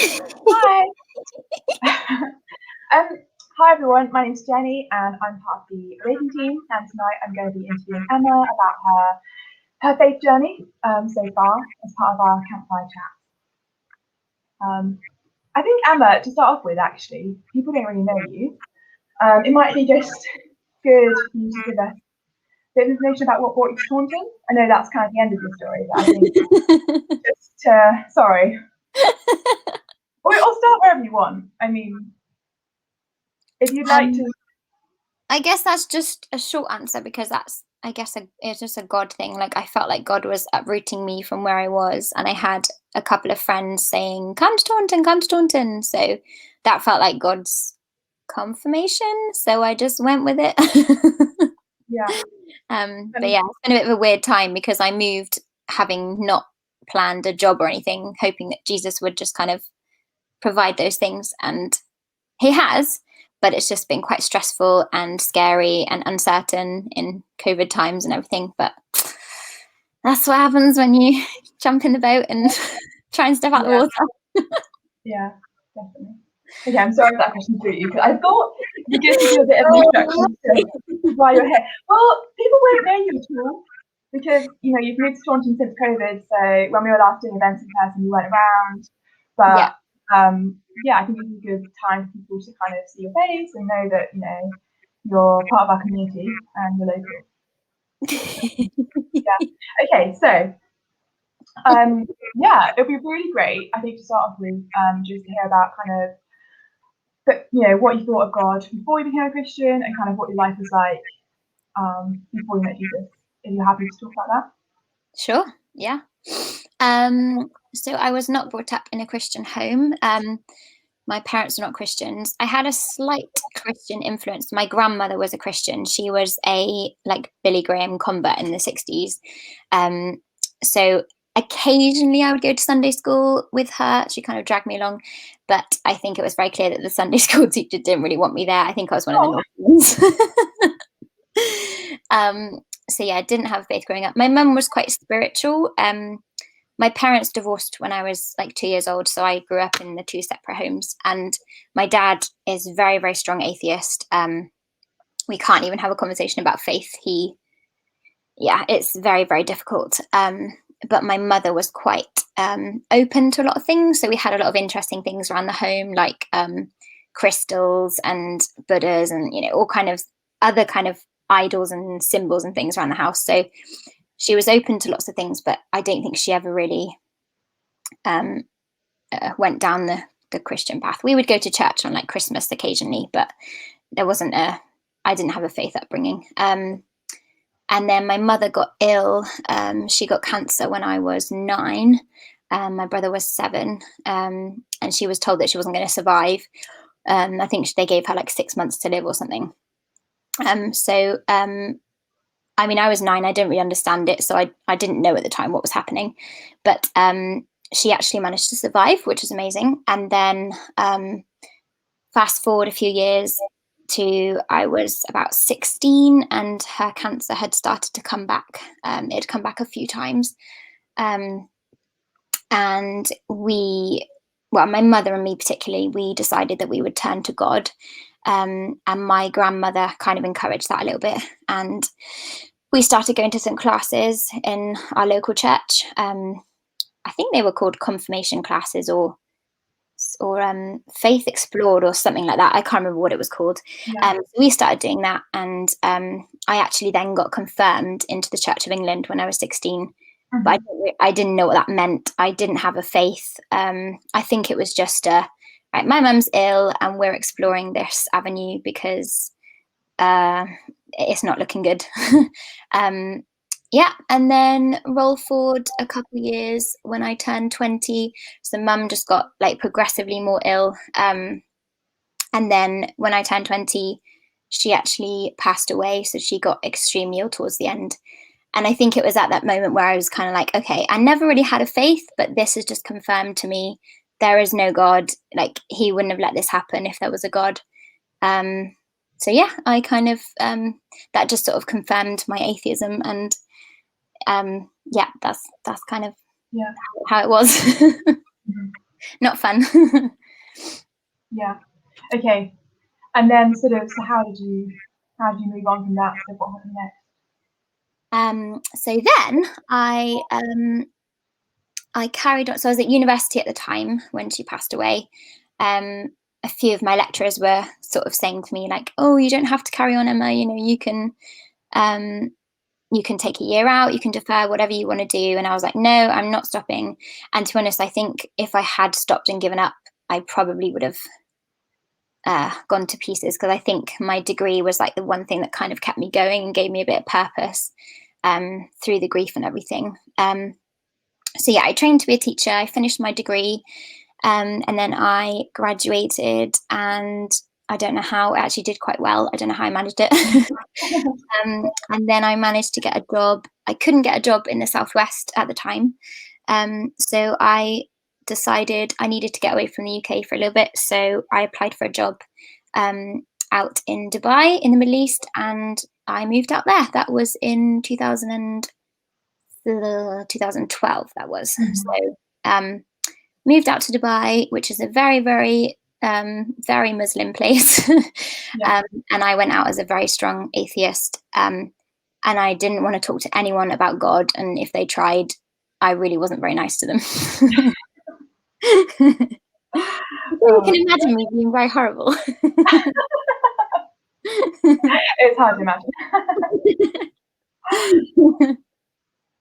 Hi. Hi everyone, my name's Jenny and I'm part of the Awaken team, and tonight I'm going to be interviewing Emma about her faith journey so far as part of our campfire chat. I think Emma, to start off with, actually, people don't really know you. It might be just good for you to give us a bit of information about what brought you to Taunton. I know that's kind of the end of your story, but I think sorry. Or start wherever you want. I mean, if you'd like to. I guess that's just a short answer because it's just a God thing. Like I felt like God was uprooting me from where I was, and I had a couple of friends saying, come to Taunton, come to Taunton. So that felt like God's confirmation. So I just went with it. Yeah. But yeah, it's been a bit of a weird time because I moved having not planned a job or anything, hoping that Jesus would just kind of provide those things, and he has, but it's just been quite stressful and scary and uncertain in COVID times and everything. But that's what happens when you jump in the boat and try and step out the water. Yeah, definitely. Okay, I'm sorry if that question threw you, because I thought it'd be good to do a bit of introduction to why you're here. Well, people won't know you at all because you've moved to Taunton since COVID. So when we were last doing events in person, you weren't around. But yeah, I think it's a good time for people to kind of see your face and know that you're part of our community and you're local. Yeah. Okay, so yeah, it'd be really great, I think, to start off with, just to hear about kind of, what you thought of God before you became a Christian, and kind of what your life was like before you met Jesus. If you're happy to talk about that. Sure. Yeah. So I was not brought up in a Christian home. My parents were not Christians. I had a slight Christian influence. My grandmother was a Christian. She was a Billy Graham convert in the 60s. So occasionally I would go to Sunday school with her. She kind of dragged me along, but I think it was very clear that the Sunday school teacher didn't really want me there. I think I was one of the naughty ones. So yeah, I didn't have faith growing up. My mum was quite spiritual. My parents divorced when I was 2 years old, so I grew up in the two separate homes. And my dad is very, very strong atheist. We can't even have a conversation about faith. It's very, very difficult. But my mother was quite open to a lot of things. So we had a lot of interesting things around the home, like crystals and Buddhas and, all kind of other kind of idols and symbols and things around the house. So she was open to lots of things, but I don't think she ever really went down the Christian path. We would go to church on Christmas occasionally, but I didn't have a faith upbringing. And then my mother got ill. She got cancer when I was 9. My brother was 7. And she was told that she wasn't going to survive. I think they gave her 6 months to live or something. I mean, I was 9. I didn't really understand it, so I didn't know at the time what was happening. But she actually managed to survive, which was amazing. And then fast forward a few years to I was about 16, and her cancer had started to come back. It had come back a few times. And my mother and me particularly, we decided that we would turn to God. And my grandmother kind of encouraged that a little bit. And we started going to some classes in our local church. I think they were called confirmation classes or Faith Explored or something like that. I can't remember what it was called. So we started doing that, and I actually then got confirmed into the Church of England when I was 16. Mm-hmm. But I didn't know what that meant. I didn't have a faith. I think it was just right, my mum's ill and we're exploring this avenue because it's not looking good. And then roll forward a couple of years when I turned 20. So mum just got progressively more ill. And then when I turned 20, she actually passed away. So she got extremely ill towards the end. And I think it was at that moment where I was kind of okay, I never really had a faith, but this has just confirmed to me there is no God. He wouldn't have let this happen if there was a God. So yeah, I kind of that just sort of confirmed my atheism, and that's kind of how it was. not fun. Yeah. Okay. And then so how did you move on from that? So what happened next? So then I carried on. So I was at university at the time when she passed away. A few of my lecturers were sort of saying to me like, "Oh, you don't have to carry on, Emma. You can take a year out, you can defer, whatever you want to do." And I was like, "No, I'm not stopping." And to be honest, I think if I had stopped and given up, I probably would have gone to pieces, because I think my degree was like the one thing that kind of kept me going and gave me a bit of purpose through the grief and everything. So yeah, I trained to be a teacher. I finished my degree, and then I graduated, and I don't know how. I actually did quite well. I don't know how I managed it. And then I managed to get a job. I couldn't get a job in the Southwest at the time. So I decided I needed to get away from the UK for a little bit. So I applied for a job out in Dubai in the Middle East, and I moved out there. That was in 2012. That was. So moved out to Dubai, which is a very, very very Muslim place. Yeah. And I went out as a very strong atheist, and I didn't want to talk to anyone about God, and if they tried, I really wasn't very nice to them. You can imagine me being very horrible. It's hard to imagine.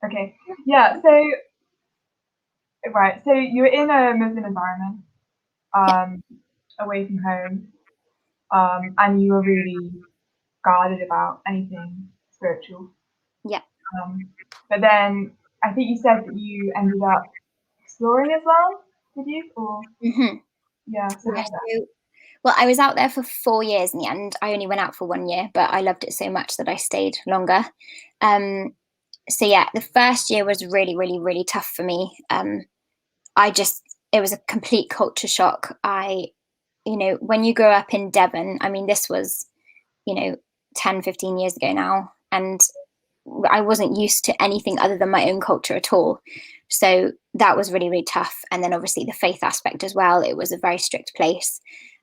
Okay. Yeah. So right. So you were in a Muslim environment, away from home, and you were really guarded about anything spiritual. Yeah. But then I think you said that you ended up exploring as well. Did you? Or yeah. So Yeah, well, I was out there for 4 years in the end. I only went out for 1 year, but I loved it so much that I stayed longer. So yeah, the first year was really, really, really tough for me. It was a complete culture shock. When you grow up in Devon, I mean, this was, 10, 15 years ago now, and I wasn't used to anything other than my own culture at all. So that was really, really tough. And then obviously the faith aspect as well. It was a very strict place.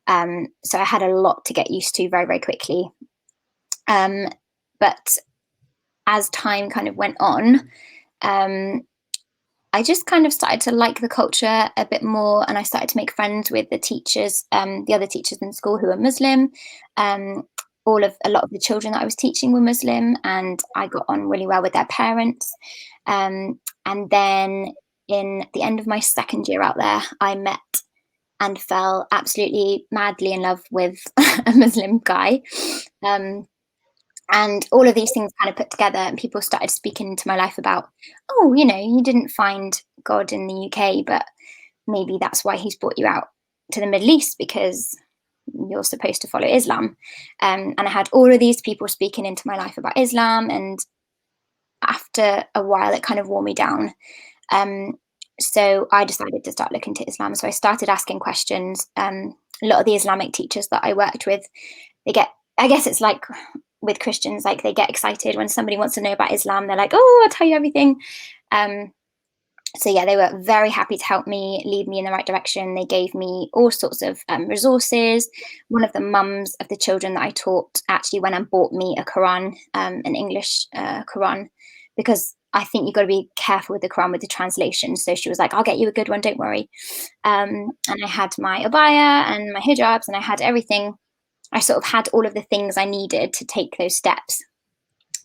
So I had a lot to get used to very, very quickly. But as time kind of went on, I just kind of started to like the culture a bit more, and I started to make friends with the teachers, the other teachers in school who were Muslim. A lot of the children that I was teaching were Muslim, and I got on really well with their parents. And then in the end of my second year out there, I met and fell absolutely madly in love with a Muslim guy. And all of these things kind of put together, and people started speaking into my life about, "Oh, you didn't find God in the UK, but maybe that's why he's brought you out to the Middle East, because you're supposed to follow Islam." And I had all of these people speaking into my life about Islam, and after a while, it kind of wore me down. So I decided to start looking to Islam. So I started asking questions. A lot of the Islamic teachers that I worked with, I guess it's like with Christians, like they get excited when somebody wants to know about Islam. They're like, "Oh, I'll tell you everything." So yeah, they were very happy to help me, lead me in the right direction. They gave me all sorts of resources. One of the mums of the children that I taught actually went and bought me a Quran, an English Quran, because I think you've got to be careful with the Quran with the translation. So she was like, "I'll get you a good one, don't worry." And I had my abaya and my hijabs, and I had everything. I sort of had all of the things I needed to take those steps.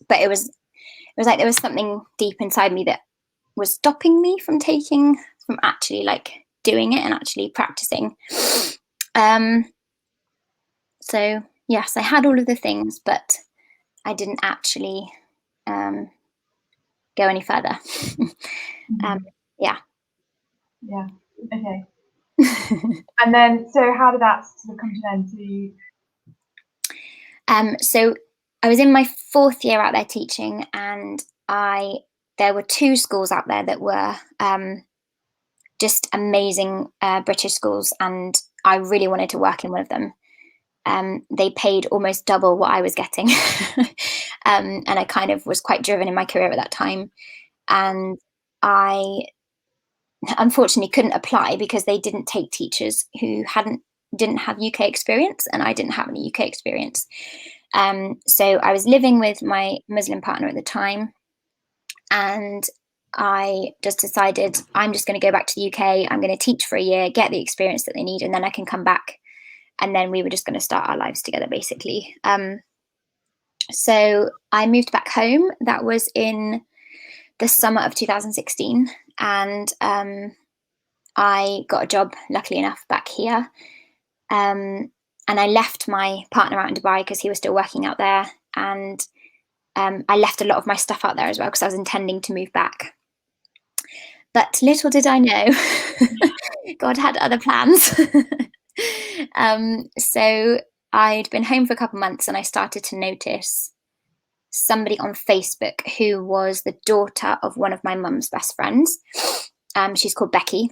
But it was like there was something deep inside me that was stopping me from actually like doing it and actually practicing. So yes, I had all of the things, but I didn't actually go any further. Yeah. Yeah. Okay. And then, so how did that sort of come to an end? So I was in my 4th year out there teaching, and there were 2 schools out there that were just amazing British schools, and I really wanted to work in one of them. They paid almost double what I was getting. And I kind of was quite driven in my career at that time. And I unfortunately couldn't apply because they didn't take teachers who didn't have UK experience, and I didn't have any UK experience. So I was living with my Muslim partner at the time, and I just decided I'm just going to go back to the UK. I'm going to teach for a year, get the experience that they need, and then I can come back. And then we were just going to start our lives together, basically. So I moved back home. That was in the summer of 2016. And I got a job, luckily enough, back here. And I left my partner out in Dubai because he was still working out there. And I left a lot of my stuff out there as well because I was intending to move back. But little did I know, God had other plans. So I'd been home for a couple of months, and I started to notice somebody on Facebook who was the daughter of one of my mum's best friends. She's called Becky,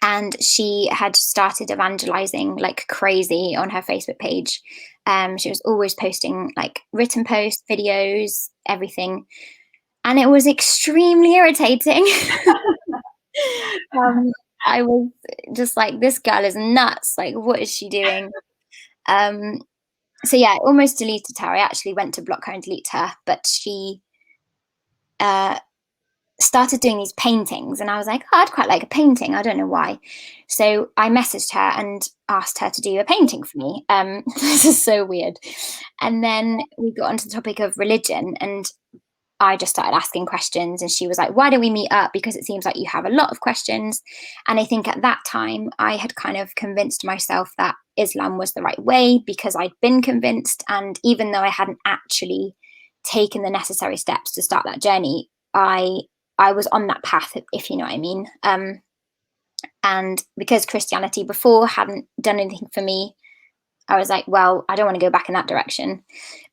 and she had started evangelizing like crazy on her Facebook page. She was always posting like written posts, videos, everything, and it was extremely irritating. I was just like, this girl is nuts. Like, what is she doing? So yeah, I almost deleted her. I actually went to block her and delete her, but she started doing these paintings, and I was like, oh, I'd quite like a painting. I don't know why. So I messaged her and asked her to do a painting for me. This is so weird. And then we got onto the topic of religion, and I just started asking questions, and she was like, why don't we meet up? Because it seems like you have a lot of questions. And I think at that time I had kind of convinced myself that Islam was the right way because I'd been convinced. And even though I hadn't actually taken the necessary steps to start that journey, I was on that path, if you know what I mean. And because Christianity before hadn't done anything for me, I was like, well, I don't want to go back in that direction.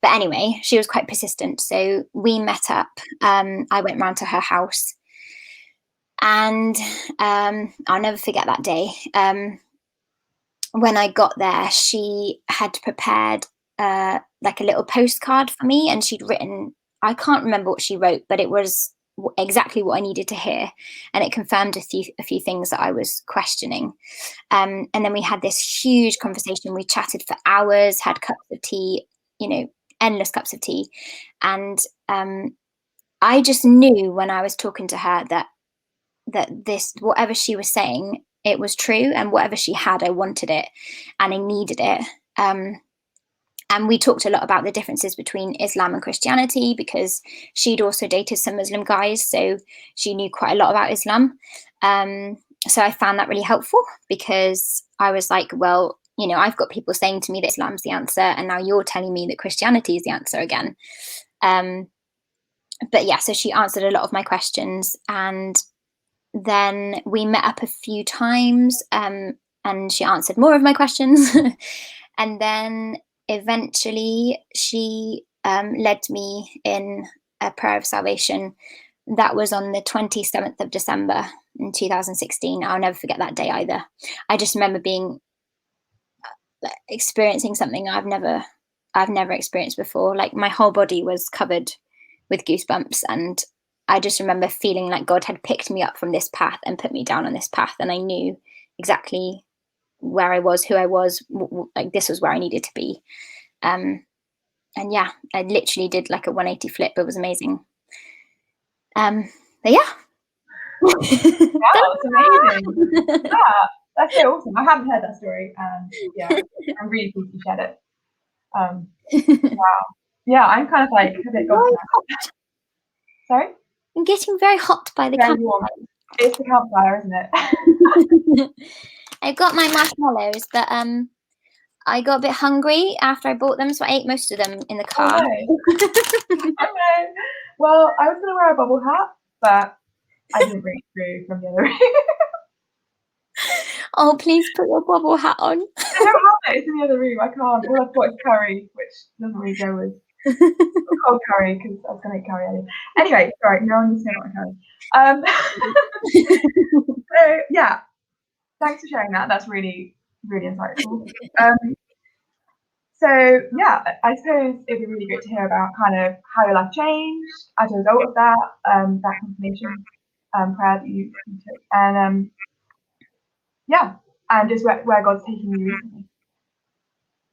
But anyway, she was quite persistent. So we met up. I went round to her house. And I'll never forget that day. When I got there, she had prepared like a little postcard for me. And she'd written, I can't remember what she wrote, but it was exactly what I needed to hear, and it confirmed a few things that I was questioning. And then we had this huge conversation. We chatted for hours, had cups of tea, endless cups of tea, and I just knew when I was talking to her that this, whatever she was saying, it was true, and whatever she had, I wanted it and I needed it. And we talked a lot about the differences between Islam and Christianity because she'd also dated some Muslim guys, so she knew quite a lot about Islam. So I found that really helpful because I was like, well, I've got people saying to me that Islam's the answer, and now you're telling me that Christianity is the answer again. But yeah, so she answered a lot of my questions, and then we met up a few times, and she answered more of my questions. And then eventually she led me in a prayer of salvation. That was on the 27th of December in 2016. I'll never forget that day either. I just remember experiencing something I've never experienced before. Like my whole body was covered with goosebumps, and I just remember feeling like God had picked me up from this path and put me down on this path, and I knew exactly where I was, who I was, like this was where I needed to be. And yeah, I literally did like a 180 flip. It was amazing. But yeah. Wow, it's amazing. Yeah, that's so awesome. I haven't heard that story, and yeah, I'm really pleased you shared it. Wow. Yeah, I'm kind of like a bit gobsmacked. Sorry? I'm getting very hot by the campfire. It's the campfire, isn't it? I've got my marshmallows, but I got a bit hungry after I bought them, so I ate most of them in the car. Oh, no. Okay. Well, I was going to wear a bubble hat, but I didn't break through from the other room. Oh, please put your bubble hat on. I don't have it. It's in the other room. I can't. All I've got is curry, which doesn't really go with cold curry because I was going to eat curry earlier. Anyway, sorry, no one needs to know what curry. So yeah, thanks for sharing that. That's really, really insightful. So yeah, I suppose it'd be really great to hear about kind of how your life changed as a result of that, that confirmation. prayer that you took, and yeah, and just where God's taking you recently.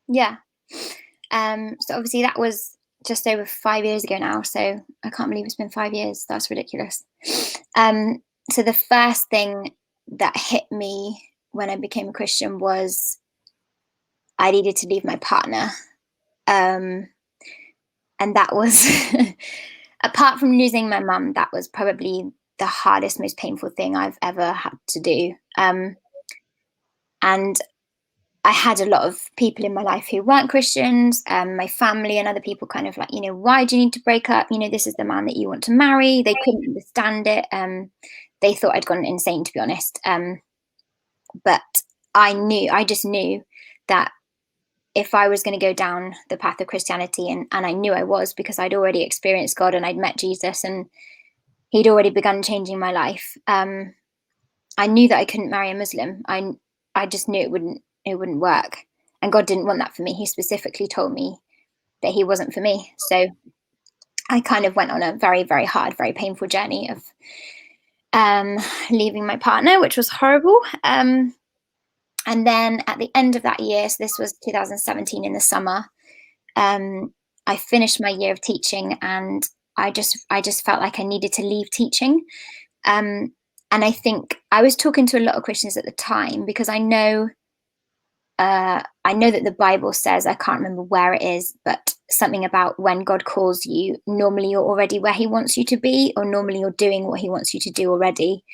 Yeah. So obviously that was just over 5 years ago now. So I can't believe it's been 5 years. That's ridiculous. So the first thing that hit me when I became a Christian was I needed to leave my partner. And that was, apart from losing my mum, that was probably the hardest, most painful thing I've ever had to do. And I had a lot of people in my life who weren't Christians, my family and other people kind of like, why do you need to break up? This is the man that you want to marry. They couldn't understand it. They thought I'd gone insane, to be honest. But I just knew that if I was going to go down the path of Christianity, and I knew I was, because I'd already experienced God and I'd met Jesus and he'd already begun changing my life. I knew that I couldn't marry a Muslim. I just knew it wouldn't work. And God didn't want that for me. He specifically told me that he wasn't for me. So I kind of went on a very, very hard, very painful journey of leaving my partner, which was horrible. And then at the end of that year, so this was 2017 in the summer, I finished my year of teaching, and I just felt like I needed to leave teaching. And I think I was talking to a lot of Christians at the time, because I know that the Bible says, I can't remember where it is, but something about when God calls you, normally you're already where he wants you to be, or normally you're doing what he wants you to do already,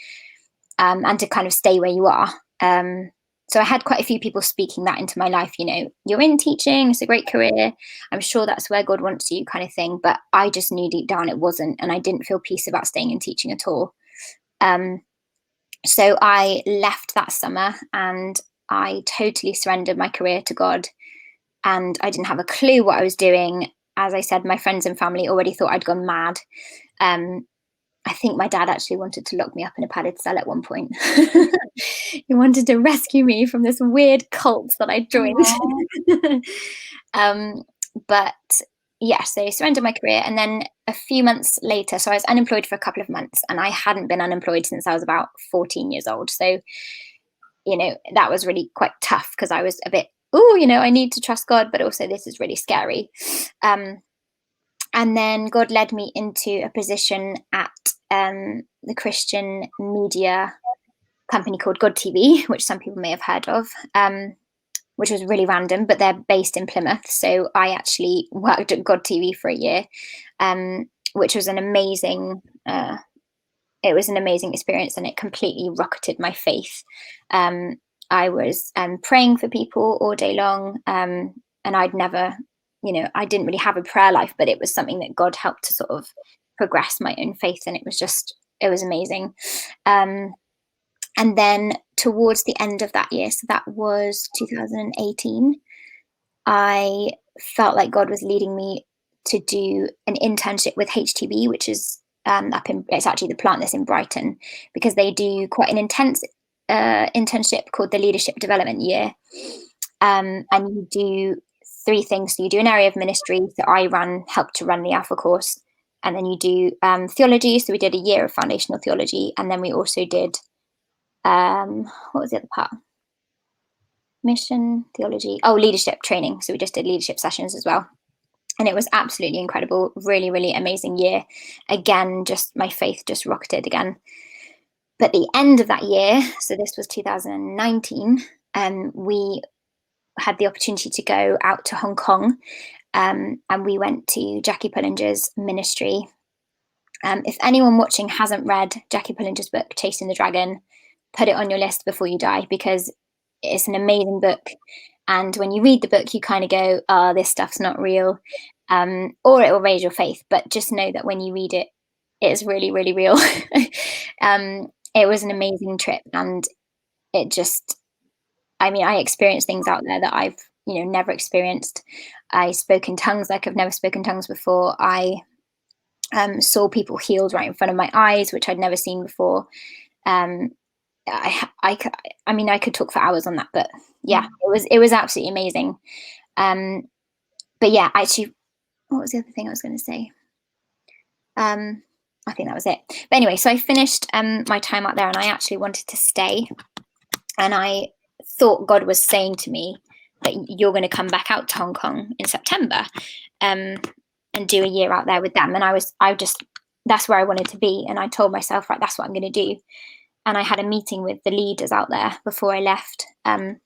and to kind of stay where you are. So I had quite a few people speaking that into my life, you're in teaching, it's a great career, I'm sure that's where God wants you, kind of thing. But I just knew deep down it wasn't, and I didn't feel peace about staying in teaching at all. So I left that summer and I totally surrendered my career to God, and I didn't have a clue what I was doing. As I said, my friends and family already thought I'd gone mad. I think my dad actually wanted to lock me up in a padded cell at one point. He wanted to rescue me from this weird cult that I joined. But yeah, so I surrendered my career. And then a few months later, so I was unemployed for a couple of months, and I hadn't been unemployed since I was about 14 years old. So, that was really quite tough, because I was a bit, I need to trust God, but also this is really scary. And then God led me into a position at the Christian media company called God TV, which some people may have heard of, which was really random, but they're based in Plymouth. So I actually worked at God TV for a year, which was an amazing, it was an amazing experience, and it completely rocketed my faith. I was praying for people all day long, and I'd never, I didn't really have a prayer life, but it was something that God helped to sort of progress my own faith, and it was amazing. And then towards the end of that year, so that was 2018, I felt like God was leading me to do an internship with HTB, which is it's actually the plant that's in Brighton, because they do quite an intense internship called the Leadership Development Year. And you do 3 things. So you do an area of ministry. So I helped to run the Alpha course. And then you do theology. So we did a year of foundational theology. And then we also did, what was the other part? Mission, theology. Oh, leadership training. So we just did leadership sessions as well. And it was absolutely incredible. Really, really amazing year. Again, just my faith just rocketed again. But the end of that year, so this was 2019, we had the opportunity to go out to Hong Kong, and we went to Jackie Pullinger's ministry. If anyone watching hasn't read Jackie Pullinger's book, Chasing the Dragon, put it on your list before you die, because it's an amazing book. And when you read the book, you kind of go, oh, this stuff's not real, or it will raise your faith. But just know that when you read it, it's really, really real. It was an amazing trip, and it just, I experienced things out there that I've, never experienced. I spoke in tongues like I've never spoken tongues before. I saw people healed right in front of my eyes, which I'd never seen before. I could talk for hours on that, but yeah, it was absolutely amazing. But yeah, actually, what was the other thing I was going to say? I think that was it. But anyway, so I finished my time out there, and I actually wanted to stay. And I thought God was saying to me that you're going to come back out to Hong Kong in September and do a year out there with them. And that's where I wanted to be. And I told myself, right, that's what I'm going to do. And I had a meeting with the leaders out there before I left. And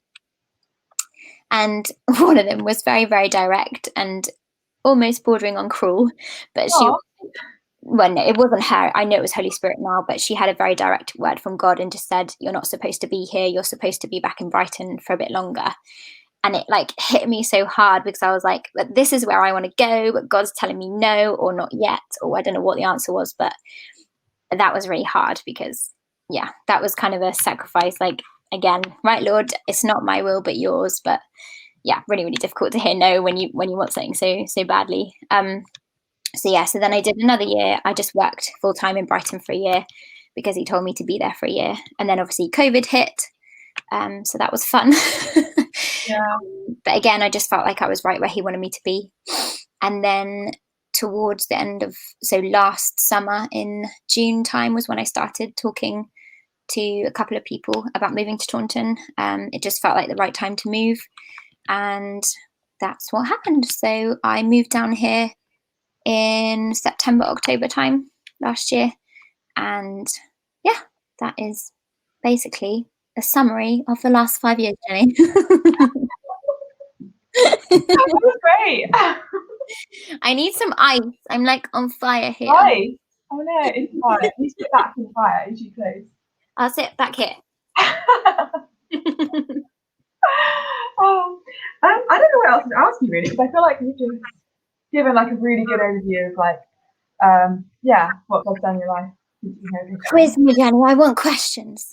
one of them was very, very direct and almost bordering on cruel. But well, no, it wasn't her. I know it was Holy Spirit now, but she had a very direct word from God and just said, you're not supposed to be here. You're supposed to be back in Brighton for a bit longer. And it like hit me so hard because I was like, but this is where I want to go, but God's telling me no, or not yet, or I don't know what the answer was. But that was really hard because, yeah, that was kind of a sacrifice. Like, again, right, Lord, it's not my will, but yours. But yeah, really, really difficult to hear no when you want something so badly. So then I did another year. I just worked full time in Brighton for a year because he told me to be there for a year. And then obviously COVID hit. So that was fun. Yeah. But again, I just felt like I was right where he wanted me to be. And then towards the end of, so last summer in June time was when I started talking to a couple of people about moving to Taunton. It just felt like the right time to move. And that's what happened. So I moved down here in September, October time last year. And yeah, that is basically a summary of the last 5 years, Jenny. That was great. I need some ice. I'm like on fire here. Ice? Oh no, it's fire. You sit back in the fire as you close. I'll sit back here. I don't know what else to ask you really, because I feel like you've just given like a really good overview of like, what God's done in your life. Quiz me, Jenny. I want questions.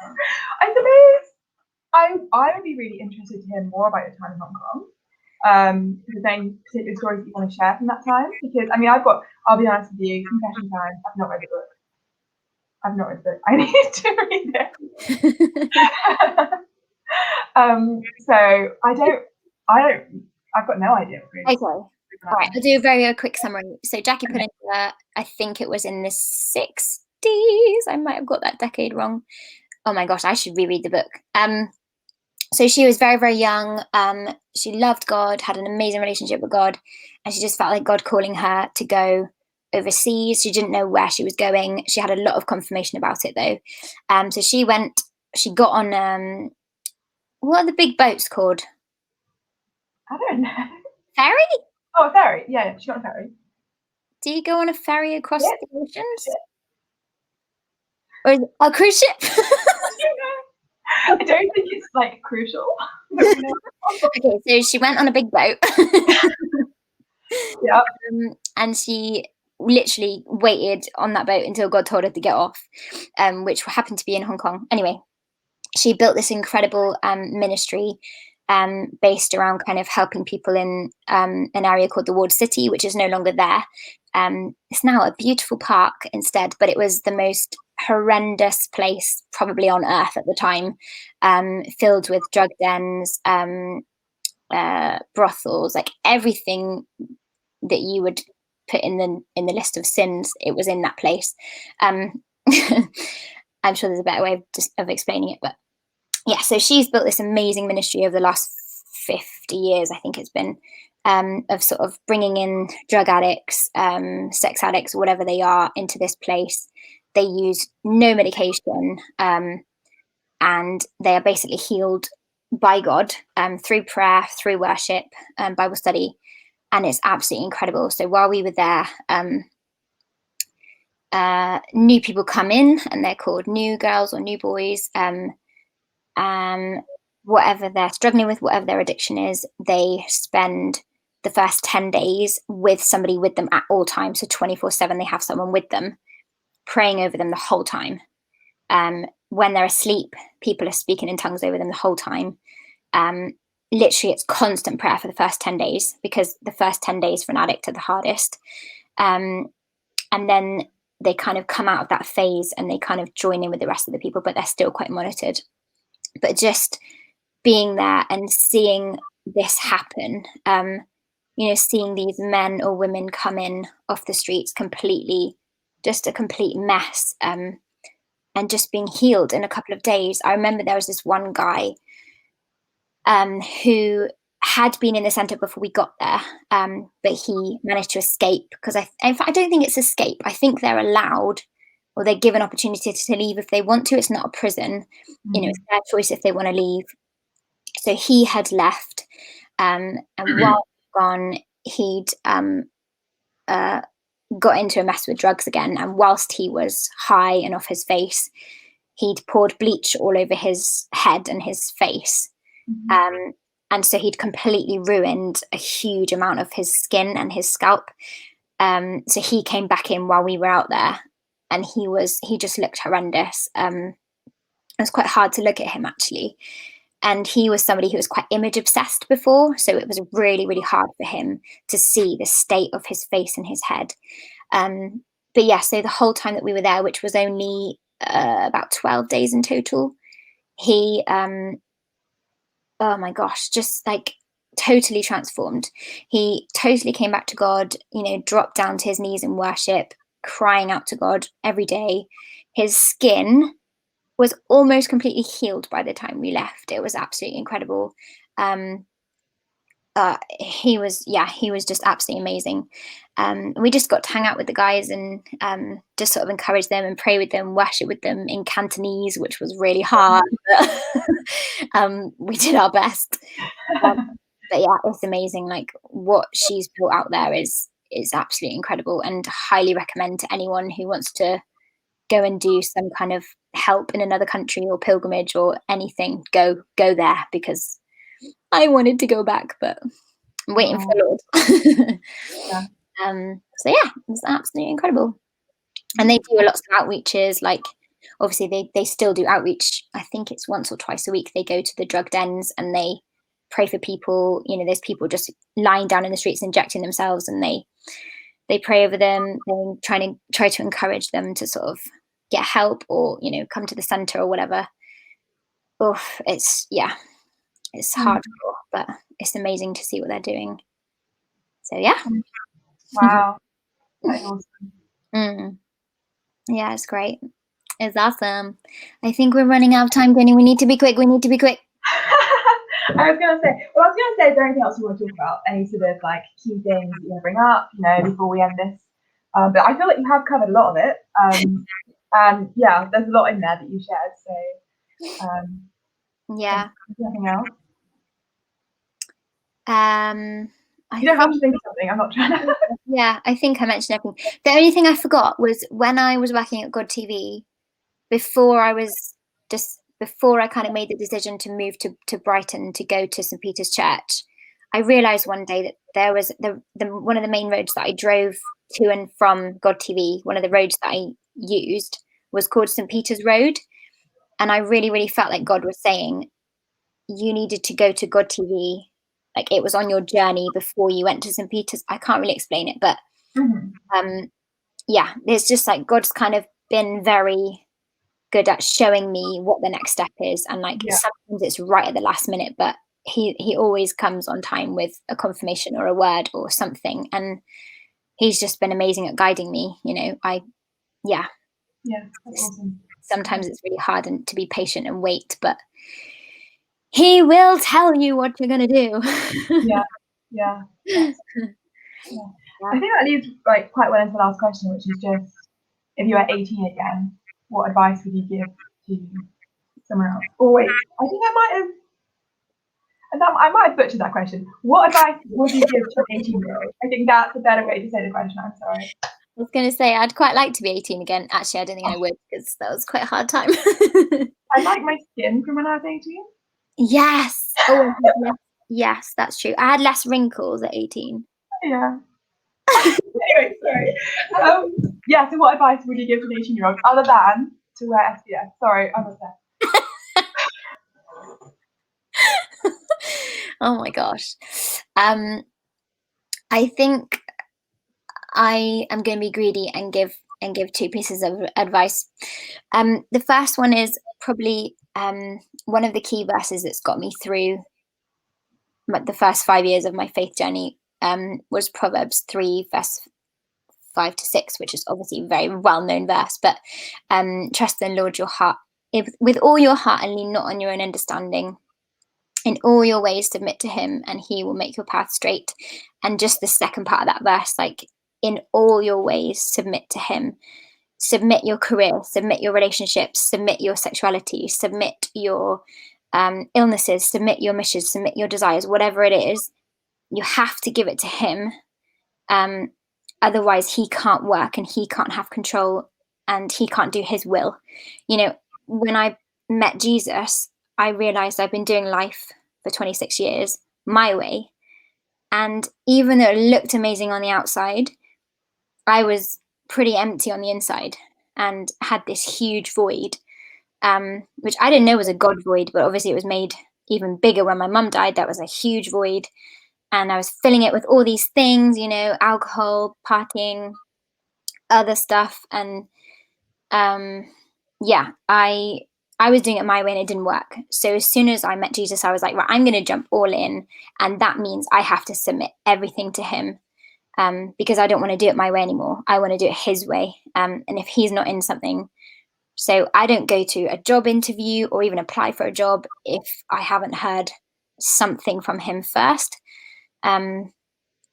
I suppose I would be really interested to hear more about your time in Hong Kong. Is there any particular stories that you want to share from that time? Because I mean, I'll be honest with you, confession time, I've not read the book. I need to read it. So I've got no idea really. Okay. All right, I'll do a very quick summary. So Jackie put into that, I think it was in the 60s. I might have got that decade wrong. Oh my gosh, I should reread the book. So she was very, very young. She loved God, had an amazing relationship with God, and she just felt like God calling her to go overseas. She didn't know where she was going. She had a lot of confirmation about it though. So she got on, what are the big boats called? I don't know. Ferry? Oh, a ferry. Yeah, she got a ferry. Do you go on a ferry across the oceans? Yeah. Or is it a cruise ship? I don't think it's like crucial. Okay, so she went on a big boat. Yeah. And she literally waited on that boat until God told her to get off, which happened to be in Hong Kong. Anyway, she built this incredible ministry based around kind of helping people in an area called the Walled City, which is no longer there. It's now a beautiful park instead, but it was the most horrendous place probably on earth at the time, filled with drug dens, brothels, like everything that you would put in the list of sins. It was in that place. I'm sure there's a better way of explaining it, but yeah, so she's built this amazing ministry over the last 50 years, I think it's been, of sort of bringing in drug addicts, sex addicts, whatever they are, into this place. They use no medication, and they are basically healed by God through prayer, through worship, Bible study, and it's absolutely incredible. So while we were there, new people come in, and they're called new girls or new boys. Whatever they're struggling with, whatever their addiction is, they spend the first 10 days with somebody with them at all times. So 24/7, they have someone with them, praying over them the whole time. When they're asleep, people are speaking in tongues over them the whole time. Literally, it's constant prayer for the first 10 days, because the first 10 days for an addict are the hardest. And then they kind of come out of that phase and they kind of join in with the rest of the people, but they're still quite monitored. But just being there and seeing this happen, seeing these men or women come in off the streets completely, just a complete mess, and just being healed in a couple of days. I remember there was this one guy who had been in the centre before we got there, but he managed to escape, because in fact, I don't think it's escape. I think they're allowed, or they're given opportunity to leave if they want to. It's not a prison. It's their choice if they want to leave. So he had left, and while gone, he'd got into a mess with drugs again. And whilst he was high and off his face, he'd poured bleach all over his head and his face. And so he'd completely ruined a huge amount of his skin and his scalp. So he came back in while we were out there, and he just looked horrendous. It was quite hard to look at him, actually. And he was somebody who was quite image obsessed before. So it was really, really hard for him to see the state of his face and his head. But yeah, so the whole time that we were there, which was only about 12 days in total, he, oh my gosh, just like totally transformed. He totally came back to God, dropped down to his knees in worship, crying out to God every day. His skin was almost completely healed by the time we left. It was absolutely incredible. He was just absolutely amazing. We just got to hang out with the guys and just sort of encourage them and pray with them, worship with them in Cantonese, which was really hard. But, we did our best. But yeah, it's amazing. Like, what she's built out there is absolutely incredible, and highly recommend to anyone who wants to go and do some kind of help in another country or pilgrimage or anything. Go there, because I wanted to go back, but I'm waiting for the Lord. Yeah. So yeah, it's absolutely incredible. And they do lots of outreaches. Like, obviously they still do outreach. I think it's once or twice a week. They go to the drug dens and they pray for people. There's people just lying down in the streets injecting themselves, and they pray over them and try to encourage them to sort of get help, or come to the center or whatever. Oh, it's hardcore, but it's amazing to see what they're doing. So yeah. Wow, that's awesome. Yeah, it's great. It's awesome. I think we're running out of time, Jenny. We need to be quick. I was going to say, is there anything else you want to talk about? Any sort of like key things you want to bring up, before we end this? But I feel like you have covered a lot of it. And yeah, there's a lot in there that you shared. So yeah. Nothing else. You don't have to think of something. I'm not trying to. Yeah, I think I mentioned everything. The only thing I forgot was when I was working at God TV, before I kind of made the decision to move to Brighton to go to St. Peter's Church, I realised one day that there was one of the main roads that I drove to and from God TV. One of the roads that I used was called St. Peter's Road, and I really, really felt like God was saying, you needed to go to God TV. Like, it was on your journey before you went to St. Peter's. I can't really explain it, but yeah, it's just like God's kind of been very good at showing me what the next step is, and like sometimes it's right at the last minute, but he always comes on time with a confirmation or a word or something, and he's just been amazing at guiding me. That's awesome. Sometimes it's really hard to be patient and wait, but he will tell you what you're going to do. Yeah. I think that leads like quite well into the last question, which is just, if you were 18 again, what advice would you give to someone else? Or wait, I think I might have butchered that question. What advice would you give to an 18-year-old? I think that's a better way to say the question. I'm sorry. I was going to say, I'd quite like to be 18 again. Actually, I don't think I would, because that was quite a hard time. I like my skin from when I was 18. Yes. Oh, yes, that's true. I had less wrinkles at 18. Yeah. Anyway, sorry. So what advice would you give to an 18-year-old other than to wear SPF? Sorry, I'm upset. Oh my gosh. I think I am going to be greedy and give two pieces of advice. The first one is probably one of the key verses that's got me through the first 5 years of my faith journey, was Proverbs 3, verse 5 to 6, which is obviously a very well-known verse, but trust in the Lord your heart with all your heart and lean not on your own understanding. In all your ways submit to him and he will make your path straight. And just the second part of that verse, like, in all your ways submit to him. Submit your career, submit your relationships, submit your sexuality, submit your illnesses, submit your missions, submit your desires, whatever it is, you have to give it to him. Otherwise he can't work and he can't have control and he can't do his will. You know, when I met Jesus, I realized I've been doing life for 26 years my way. And even though it looked amazing on the outside, I was pretty empty on the inside and had this huge void, which I didn't know was a God void, but obviously it was made even bigger when my mum died. That was a huge void. And I was filling it with all these things, you know, alcohol, partying, other stuff. And yeah, I was doing it my way and it didn't work. So as soon as I met Jesus, I was like, right, I'm going to jump all in. And that means I have to submit everything to him, because I don't want to do it my way anymore. I want to do it his way. And if he's not in something, so I don't go to a job interview or even apply for a job if I haven't heard something from him first.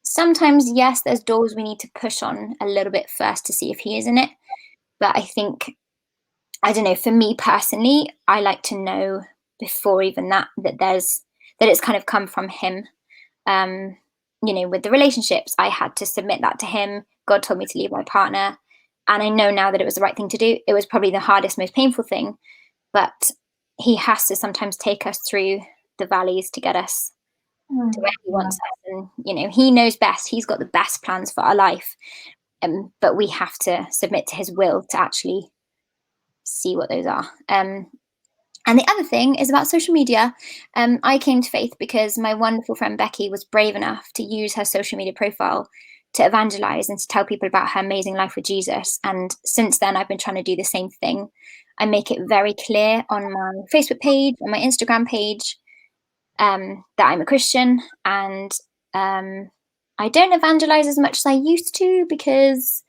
Sometimes, yes, there's doors we need to push on a little bit first to see if he is in it. But I think, I don't know, for me personally, I like to know before even that it's kind of come from him. You know, with the relationships, I had to submit that to him. God told me to leave my partner. And I know now that it was the right thing to do. It was probably the hardest, most painful thing. But he has to sometimes take us through the valleys to get us to where he wants us. And, you know, he knows best. He's got the best plans for our life. But we have to submit to his will to actually see what those are. And the other thing is about social media. I came to faith because my wonderful friend Becky was brave enough to use her social media profile to evangelize and to tell people about her amazing life with Jesus. And since then, I've been trying to do the same thing. I make it very clear on my Facebook page, on my Instagram page, that I'm a Christian. And I don't evangelize as much as I used to because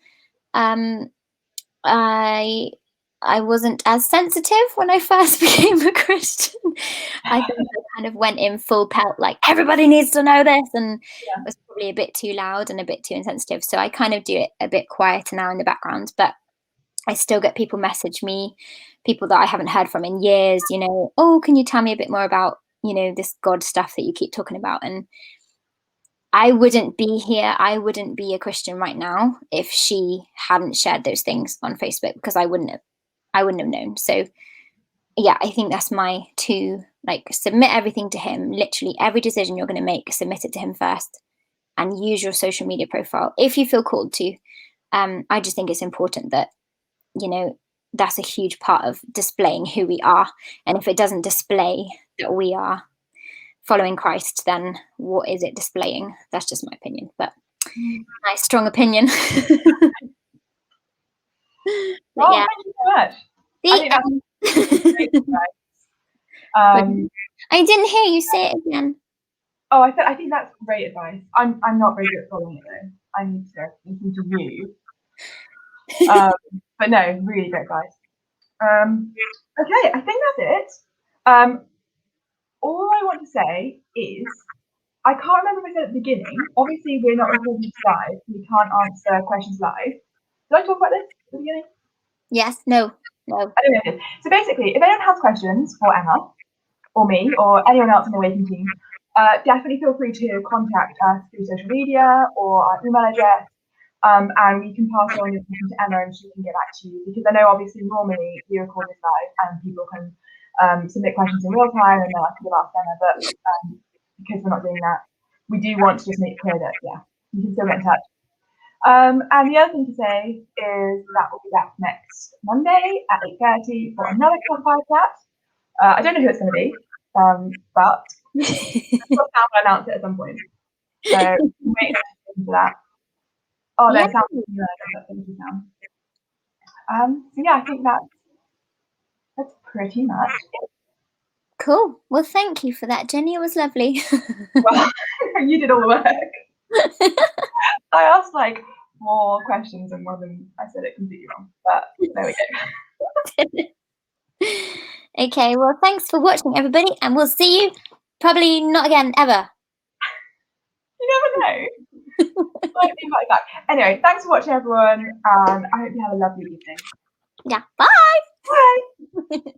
I wasn't as sensitive when I first became a Christian. I think I kind of went in full pelt, like everybody needs to know this, and was probably a bit too loud and a bit too insensitive. So I kind of do it a bit quieter now in the background, but I still get people message me, people that I haven't heard from in years, you know, oh, can you tell me a bit more about, you know, this God stuff that you keep talking about? And I wouldn't be here. I wouldn't be a Christian right now if she hadn't shared those things on Facebook, because I wouldn't have known. So yeah, I think that's my two, like, submit everything to him. Literally every decision you're going to make, submit it to him first, and use your social media profile if you feel called to. I just think it's important that, you know, that's a huge part of displaying who we are. And if it doesn't display that we are following Christ, then what is it displaying? That's just my opinion, but nice strong opinion. Well, yeah. Thank you so much. I didn't hear you say it again. Oh, I think that's great advice. I'm not very good at following it though. I need to listen to you. But no, really great advice. Okay, I think that's it. All I want to say is, I can't remember what I said at the beginning. Obviously, we're not recording this live. We can't answer questions live. Did I talk about this at the beginning? Yes. No. I don't know. So basically, if anyone has questions for Emma, or me, or anyone else in the Waking team, definitely feel free to contact us through social media or our email address, and we can pass on your question to Emma and she can get back to you. Because I know obviously normally we record this live and people can submit questions in real time and then I could have asked Emma, but because we're not doing that, we do want to just make it clear that, yeah, you can still get in touch. And the other thing to say is that we'll be back next Monday at 8:30 for another campfire chat. I don't know who it's going to be, but we'll announce it at some point. So wait for that. Oh, there's sound. So yeah, I think that's pretty much it. Cool. Well, thank you for that, Jenny. It was lovely. Well, you did all the work. I asked like 4 questions and one of them I said it completely wrong, but there we go. Okay, well, thanks for watching, everybody, and we'll see you probably not again ever. You never know. Might be like that. Anyway, thanks for watching, everyone, and I hope you have a lovely evening. Yeah, bye. Bye.